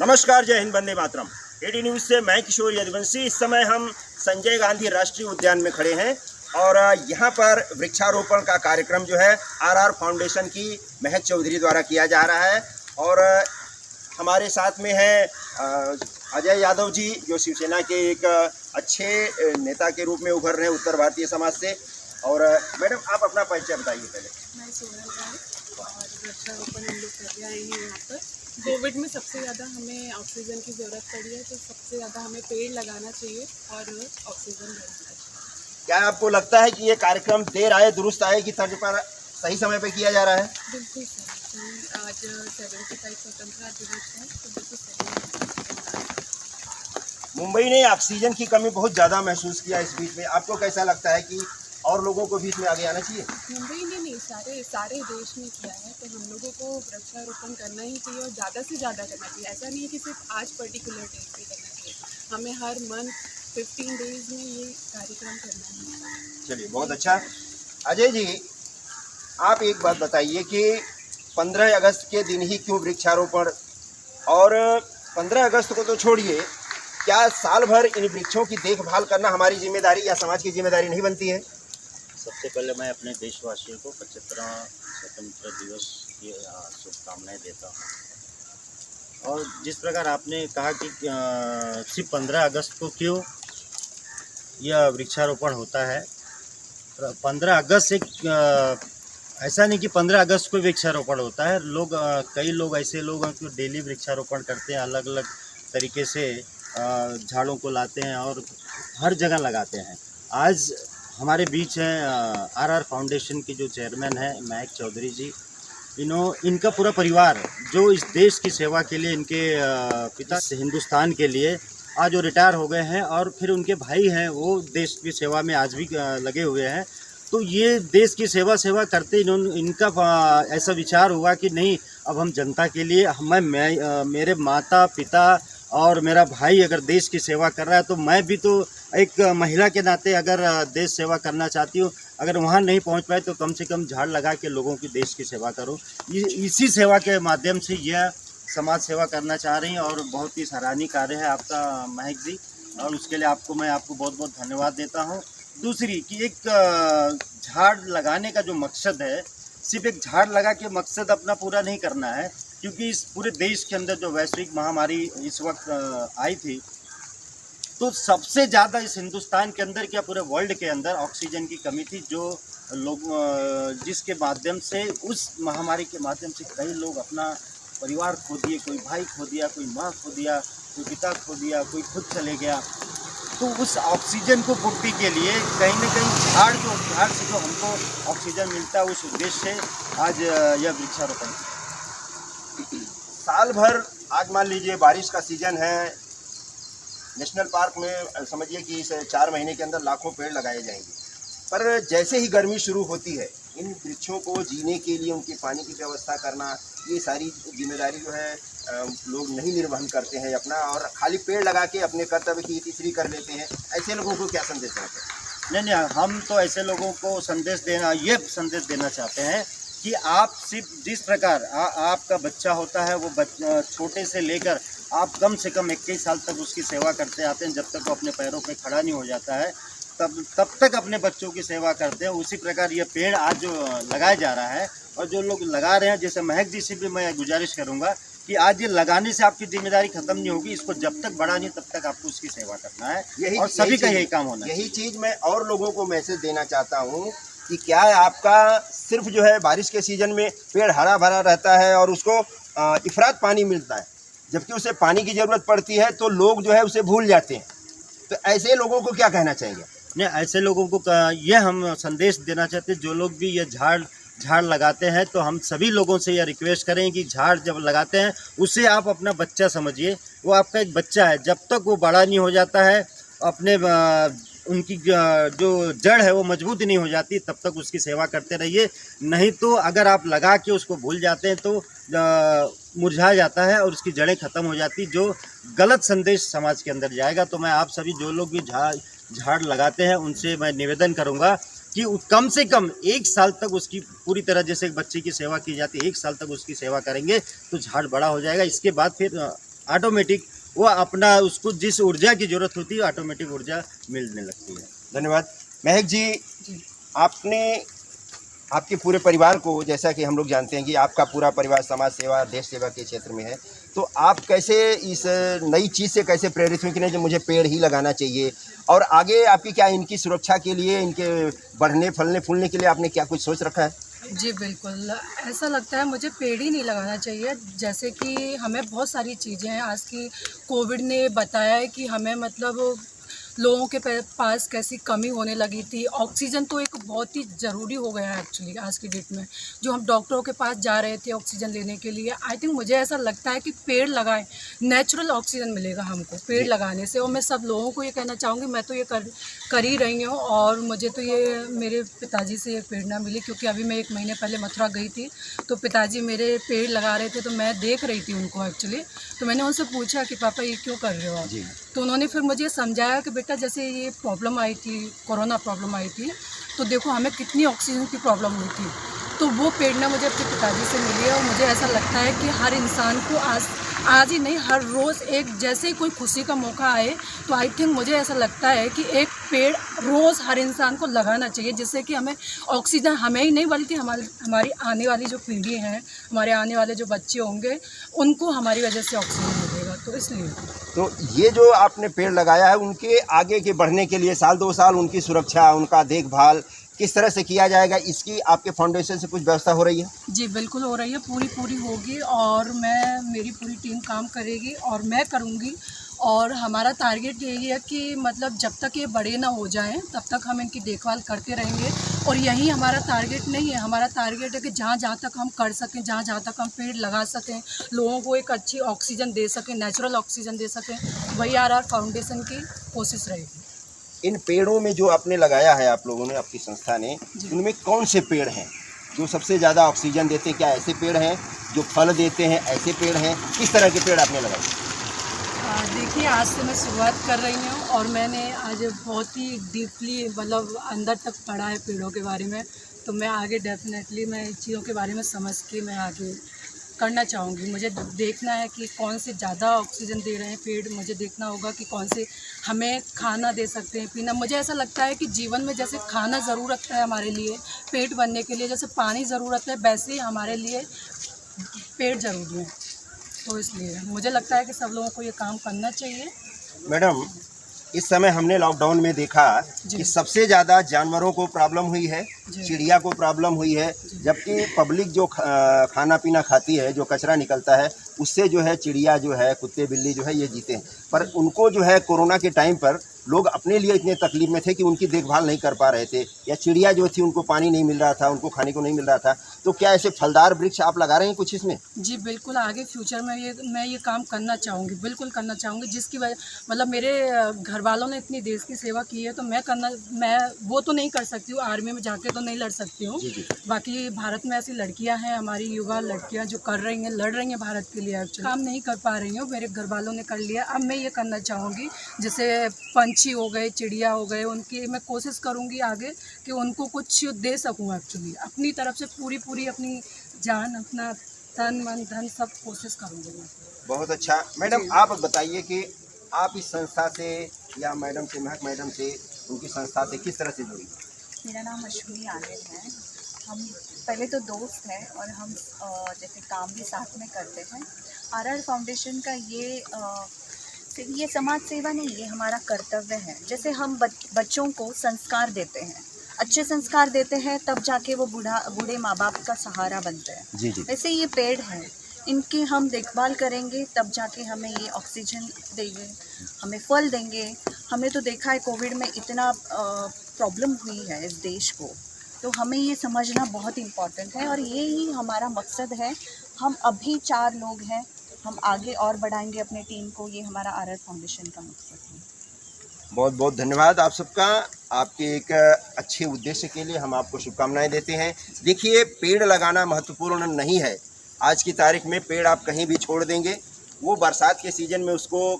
नमस्कार, जय Hind, Vande Mataram. AD news से मैं किशोर यदुवंशी। इस समय हम संजय गांधी राष्ट्रीय उद्यान में खड़े हैं और यहाँ पर वृक्षारोपण का कार्यक्रम जो है आरआर फाउंडेशन की महक चौधरी द्वारा किया जा रहा है। और हमारे साथ में है अजय यादव जी, जो शिवसेना के एक अच्छे नेता के रूप में उभर रहे हैं उत्तर भारतीय समाज से। और मैडम, आप अपना परिचय बताइए पहले। मैं सोनल राय और वृक्षारोपण हम लोग कर रहे हैं यहाँ पर। कोविड में सबसे ज़्यादा हमें ऑक्सीजन की ज़रूरत पड़ी है, तो सबसे ज़्यादा हमें पेड़ लगाना चाहिए और ऑक्सीजन बढ़ाना चाहिए। क्या आपको लगता है कि ये कार्यक्रम देर आए दुरुस्त आए की तर्ज पर सही समय पर किया जा रहा है? बिल्कुल सही। आज 75 स्वतंत्रता दिवस है, तो बिल्कुल सही। मुंबई ने ऑक्सीजन की कमी बहुत ज़्यादा महसूस किया इस बीच में। आपको कैसा लगता है कि और लोगों को बीच में आगे आना चाहिए? मुंबई ने नहीं, सारे देश में किया है, तो हम लोगों को वृक्षारोपण करना ही चाहिए और ज़्यादा से ज़्यादा करना चाहिए। ऐसा नहीं है कि सिर्फ आज पर्टिकुलर डेट पे करना चाहिए, हमें हर मंथ 15 डेज में ये कार्यक्रम करना है। चलिए, बहुत अच्छा। अजय जी, आप एक बात बताइए कि 15 अगस्त के दिन ही क्यों वृक्षारोपण? और 15 अगस्त को तो छोड़िए, क्या साल भर इन वृक्षों की देखभाल करना हमारी जिम्मेदारी या समाज की जिम्मेदारी नहीं बनती है? सबसे पहले मैं अपने देशवासियों को 75वां स्वतंत्रता दिवस की शुभकामनाएं देता हूं। और जिस प्रकार आपने कहा कि सिर्फ 15 अगस्त को क्यों यह वृक्षारोपण होता है, 15 अगस्त से ऐसा नहीं कि 15 अगस्त को वृक्षारोपण होता है। कई लोग ऐसे लोग हैं जो डेली वृक्षारोपण करते हैं, अलग अलग तरीके से झाड़ों को लाते हैं और हर जगह लगाते हैं। आज हमारे बीच हैं आरआर फाउंडेशन के जो चेयरमैन हैं महक चौधरी जी। इनका पूरा परिवार जो इस देश की सेवा के लिए, इनके पिता हिंदुस्तान के लिए आज वो रिटायर हो गए हैं और फिर उनके भाई हैं, वो देश की सेवा में आज भी लगे हुए हैं। तो ये देश की सेवा करते इनका ऐसा विचार हुआ कि नहीं, अब हम जनता के लिए, मेरे माता पिता और मेरा भाई अगर देश की सेवा कर रहा है तो मैं भी तो एक महिला के नाते अगर देश सेवा करना चाहती हूँ, अगर वहाँ नहीं पहुँच पाए तो कम से कम झाड़ लगा के लोगों की देश की सेवा करूँ। इसी सेवा के माध्यम से यह समाज सेवा करना चाह रही हैं और बहुत ही सराहनीय कार्य है आपका महक जी, और उसके लिए मैं आपको बहुत बहुत धन्यवाद देता हूँ। दूसरी कि एक झाड़ लगाने का जो मकसद है, सिर्फ एक झाड़ लगा के मकसद अपना पूरा नहीं करना है, क्योंकि इस पूरे देश के अंदर जो वैश्विक महामारी इस वक्त आई थी, तो सबसे ज़्यादा इस हिंदुस्तान के अंदर, क्या पूरे वर्ल्ड के अंदर ऑक्सीजन की कमी थी, जो लोग जिसके माध्यम से, उस महामारी के माध्यम से कई लोग अपना परिवार खो दिए, कोई भाई खो दिया, कोई माँ खो दिया, कोई पिता खो दिया, कोई खुद चले गया। तो उस ऑक्सीजन को पूर्ति के लिए कहीं ना कहीं झाड़ से जो हमको ऑक्सीजन मिलता है, उस उद्देश्य से आज यह वृक्षारोपण। साल भर, आज मान लीजिए बारिश का सीजन है, नेशनल पार्क में समझिए कि इस 4 महीने के अंदर लाखों पेड़ लगाए जाएंगे, पर जैसे ही गर्मी शुरू होती है, इन वृक्षों को जीने के लिए उनके पानी की व्यवस्था करना, ये सारी जिम्मेदारी जो है लोग नहीं निर्वहन करते हैं अपना, और खाली पेड़ लगा के अपने कर्तव्य की तीसरी कर लेते हैं। ऐसे लोगों को क्या संदेश देते हैं? नहीं, हम तो ऐसे लोगों को ये संदेश देना चाहते हैं कि आप सिर्फ जिस प्रकार आपका बच्चा होता है, वो छोटे से लेकर आप कम से कम 21 साल तक उसकी सेवा करते आते हैं, जब तक वो अपने पैरों पे खड़ा नहीं हो जाता है, तब तक अपने बच्चों की सेवा करते हैं। उसी प्रकार ये पेड़ आज जो लगाया जा रहा है, और जो लोग लगा रहे हैं, जैसे महक जी से भी मैं गुजारिश करूँगा कि आज ये लगाने से आपकी जिम्मेदारी खत्म नहीं होगी, इसको जब तक बड़ा नहीं तब तक आपको उसकी सेवा करना है, और सभी का यही काम होना है। यही चीज़ मैं और लोगों को मैसेज देना चाहता हूँ कि क्या आपका सिर्फ जो है बारिश के सीज़न में पेड़ हरा भरा रहता है और उसको इफरात पानी मिलता है, जबकि उसे पानी की ज़रूरत पड़ती है, तो लोग जो है उसे भूल जाते हैं। तो ऐसे लोगों को क्या कहना चाहेंगे? नहीं, ऐसे लोगों को ये हम संदेश देना चाहते हैं, जो लोग भी ये झाड़ लगाते हैं, तो हम सभी लोगों से यह रिक्वेस्ट करें कि झाड़ जब लगाते हैं, उसे आप अपना बच्चा समझिए। वो आपका एक बच्चा है, जब तक वो बड़ा नहीं हो जाता है, अपने उनकी जो जड़ है वो मजबूत नहीं हो जाती, तब तक उसकी सेवा करते रहिए। नहीं तो अगर आप लगा के उसको भूल जाते हैं तो मुरझा जाता है और उसकी जड़ें ख़त्म हो जाती, जो गलत संदेश समाज के अंदर जाएगा। तो मैं आप सभी जो लोग भी झाड़ लगाते हैं, उनसे मैं निवेदन करूंगा कि कम से कम 1 साल तक उसकी पूरी तरह, जैसे एक बच्चे की सेवा की जाती है, 1 साल तक उसकी सेवा करेंगे तो झाड़ बड़ा हो जाएगा। इसके बाद फिर ऑटोमेटिक वो अपना उसको जिस ऊर्जा की ज़रूरत होती है ऑटोमेटिक ऊर्जा मिलने लगती है। धन्यवाद। महक जी, जी। आपने आपके पूरे परिवार को, जैसा कि हम लोग जानते हैं कि आपका पूरा परिवार समाज सेवा देश सेवा के क्षेत्र में है, तो आप कैसे इस नई चीज़ से कैसे प्रेरित हुए कि नहीं जो मुझे पेड़ ही लगाना चाहिए, और आगे आपकी क्या इनकी सुरक्षा के लिए, इनके बढ़ने फलने फूलने के लिए आपने क्या कुछ सोच रखा है? जी बिल्कुल, ऐसा लगता है मुझे पेड़ ही नहीं लगाना चाहिए। जैसे कि हमें बहुत सारी चीज़ें हैं, आज की कोविड ने बताया है कि हमें मतलब लोगों के पास कैसी कमी होने लगी थी। ऑक्सीजन तो एक बहुत ही ज़रूरी हो गया है एक्चुअली आज की डेट में, जो हम डॉक्टरों के पास जा रहे थे ऑक्सीजन लेने के लिए। आई थिंक मुझे ऐसा लगता है कि पेड़ लगाएं, नेचुरल ऑक्सीजन मिलेगा हमको पेड़ लगाने से। और मैं सब लोगों को ये कहना चाहूँगी, मैं तो ये कर ही रही हूँ, और मुझे तो ये मेरे पिताजी से ये प्रेरणा मिली, क्योंकि अभी मैं 1 महीने पहले मथुरा गई थी, तो पिताजी मेरे पेड़ लगा रहे थे, तो मैं देख रही थी उनको एक्चुअली। तो मैंने उनसे पूछा कि पापा ये क्यों कर रहे हो आप? तो उन्होंने फिर मुझे समझाया कि बेटा जैसे ये प्रॉब्लम आई थी, कोरोना प्रॉब्लम आई थी, तो देखो हमें कितनी ऑक्सीजन की प्रॉब्लम हुई थी। तो वो प्रेरणा मुझे अपने पिताजी से मिली है, और मुझे ऐसा लगता है कि हर इंसान को आज ही नहीं, हर रोज़ एक जैसे ही कोई खुशी का मौका आए, तो आई थिंक मुझे ऐसा लगता है कि एक पेड़ रोज़ हर इंसान को लगाना चाहिए, जिससे कि हमें ऑक्सीजन, हमें ही नहीं बल्कि हमारी आने वाली जो पीढ़ी है, हमारे आने वाले जो बच्चे होंगे, उनको हमारी वजह से ऑक्सीजन मिलेगा। तो इसलिए तो ये जो आपने पेड़ लगाया है, उनके आगे के बढ़ने के लिए साल 2 साल उनकी सुरक्षा, उनका देखभाल किस तरह से किया जाएगा, इसकी आपके फाउंडेशन से कुछ व्यवस्था हो रही है? जी बिल्कुल हो रही है, पूरी होगी, और मेरी पूरी टीम काम करेगी और मैं करूँगी। और हमारा टारगेट यही है कि मतलब जब तक ये बड़े ना हो जाएं तब तक हम इनकी देखभाल करते रहेंगे। और यही हमारा टारगेट नहीं है, हमारा टारगेट है कि जहाँ तक हम कर सकें, जहाँ तक हम पेड़ लगा सकें, लोगों को एक अच्छी ऑक्सीजन दे सकें, नेचुरल ऑक्सीजन दे सकें, वही आरआर फाउंडेशन की कोशिश रहेगी। इन पेड़ों में जो आपने लगाया है, आप लोगों ने, आपकी संस्था ने, उनमें कौन से पेड़ हैं जो सबसे ज़्यादा ऑक्सीजन देते हैं? क्या ऐसे पेड़ हैं जो फल देते हैं, ऐसे पेड़ हैं? किस तरह के पेड़ आपने लगाए? देखिए, आज से मैं शुरुआत कर रही हूँ, और मैंने आज बहुत ही डीपली मतलब अंदर तक पढ़ा है पेड़ों के बारे में। तो मैं आगे डेफिनेटली मैं इन चीज़ों के बारे में समझ के मैं आगे करना चाहूँगी। मुझे देखना है कि कौन से ज़्यादा ऑक्सीजन दे रहे हैं पेड़, मुझे देखना होगा कि कौन से हमें खाना दे सकते हैं, पीना। मुझे ऐसा लगता है कि जीवन में जैसे खाना ज़रूरत है हमारे लिए पेट भरने के लिए, जैसे पानी ज़रूरत है, वैसे ही हमारे लिए पेड़ ज़रूरी है। तो इसलिए मुझे लगता है कि सब लोगों को ये काम करना चाहिए। मैडम, इस समय हमने लॉकडाउन में देखा कि सबसे ज़्यादा जानवरों को प्रॉब्लम हुई है, चिड़िया को प्रॉब्लम हुई है, जबकि पब्लिक जो खाना पीना खाती है, जो कचरा निकलता है, उससे जो है चिड़िया जो है, कुत्ते बिल्ली जो है, ये जीते हैं। पर उनको जो है कोरोना के टाइम पर लोग अपने लिए इतने तकलीफ में थे कि उनकी देखभाल नहीं कर पा रहे थे, या चिड़िया जो थी उनको पानी नहीं मिल रहा था, उनको खाने को नहीं मिल रहा था। तो क्या ऐसे फलदार वृक्ष आप लगा रहे हैं कुछ इसमें? जी बिल्कुल, आगे फ्यूचर में मैं ये काम करना चाहूँगी, बिल्कुल करना चाहूँगी, जिसकी वजह मतलब मेरे घर वालों ने इतनी देश की सेवा की है, तो मैं वो तो नहीं कर सकती हूँ, आर्मी में जाके तो नहीं लड़ सकती हूँ। बाकी भारत में ऐसी लड़कियाँ हैं, हमारी युवा लड़कियाँ जो कर रही हैं, लड़ रही हैं भारत के लिए। एक्चुअली काम नहीं कर पा रही हूँ, मेरे घर वालों ने कर लिया, अब मैं ये करना चाहूँगी। जैसे पंछी हो गए, चिड़िया हो गए, उनकी मैं कोशिश करूँगी आगे कि उनको कुछ दे सकूँ। एक्चुअली अपनी तरफ से पूरी अपनी जान, अपना तन मन धन सब कोशिश करूँगी मैं। बहुत अच्छा। मैडम, आप बताइए कि आप इस संस्था से या मैडम से, महक मैडम से, उनकी संस्था से किस तरह से जुड़ी? मेरा नाम अश्विनी आनंद है। हम पहले तो दोस्त हैं, और हम जैसे काम भी साथ में करते हैं। आरआर फाउंडेशन का ये समाज सेवा नहीं, ये हमारा कर्तव्य है। जैसे हम बच्चों को संस्कार देते हैं, अच्छे संस्कार देते हैं, तब जाके वो बूढ़े माँ बाप का सहारा बनते हैं। वैसे ये पेड़ हैं, इनकी हम देखभाल करेंगे, तब जाके हमें ये ऑक्सीजन देंगे, हमें फल देंगे। हमने तो देखा है कोविड में इतना प्रॉब्लम हुई है इस देश को, तो हमें ये समझना बहुत इम्पॉर्टेंट है, और ये ही हमारा मकसद है। हम अभी 4 लोग हैं, हम आगे और बढ़ाएंगे अपने टीम को, ये हमारा आरआर फाउंडेशन का मकसद है। बहुत बहुत धन्यवाद आप सबका। आपके एक अच्छे उद्देश्य के लिए हम आपको शुभकामनाएं देते हैं। देखिए, पेड़ लगाना महत्वपूर्ण नहीं है। आज की तारीख में पेड़ आप कहीं भी छोड़ देंगे, वो बरसात के सीज़न में उसको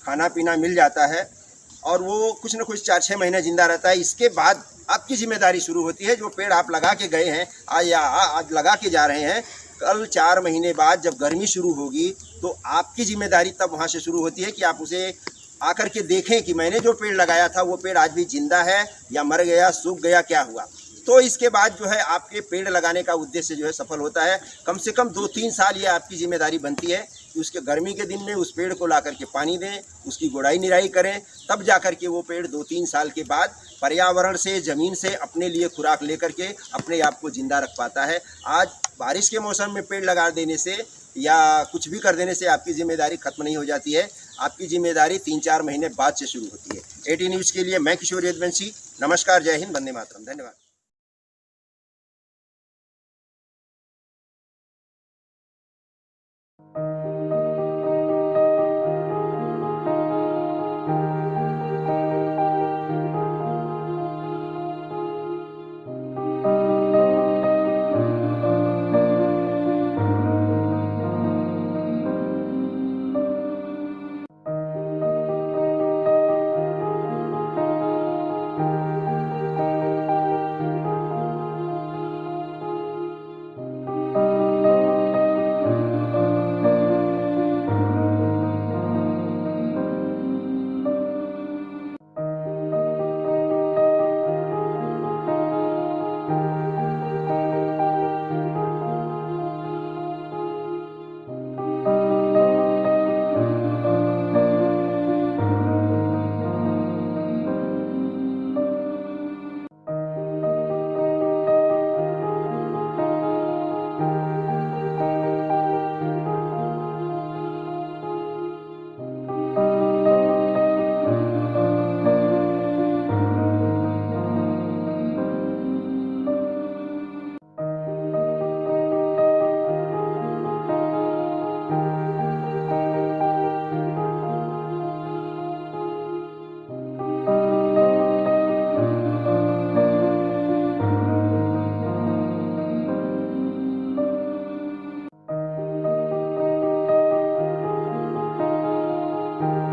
खाना पीना मिल जाता है, और वो कुछ न कुछ 4-6 महीने ज़िंदा रहता है। इसके बाद आपकी जिम्मेदारी शुरू होती है। जो पेड़ आप लगा के गए हैं आज लगा के जा रहे हैं, कल 4 महीने बाद जब गर्मी शुरू होगी तो आपकी जिम्मेदारी तब वहाँ से शुरू होती है कि आप उसे आकर के देखें कि मैंने जो पेड़ लगाया था वो पेड़ आज भी जिंदा है या मर गया, सूख गया, क्या हुआ। तो इसके बाद जो है आपके पेड़ लगाने का उद्देश्य जो है सफल होता है। कम से कम 2-3 साल ये आपकी जिम्मेदारी बनती है कि उसके गर्मी के दिन में उस पेड़ को ला करके पानी दें, उसकी गोड़ाई निराई करें, तब जा कर के वो पेड़ 2-3 साल के बाद पर्यावरण से, ज़मीन से अपने लिए खुराक लेकर के अपने आप को जिंदा रख पाता है। आज बारिश के मौसम में पेड़ लगा देने से या कुछ भी कर देने से आपकी जिम्मेदारी खत्म नहीं हो जाती है। आपकी जिम्मेदारी 3-4 महीने बाद से शुरू होती है। 18 न्यूज़ के लिए मैं किशोर यदुवंशी। नमस्कार, जय हिंद, वंदे मातरम, धन्यवाद।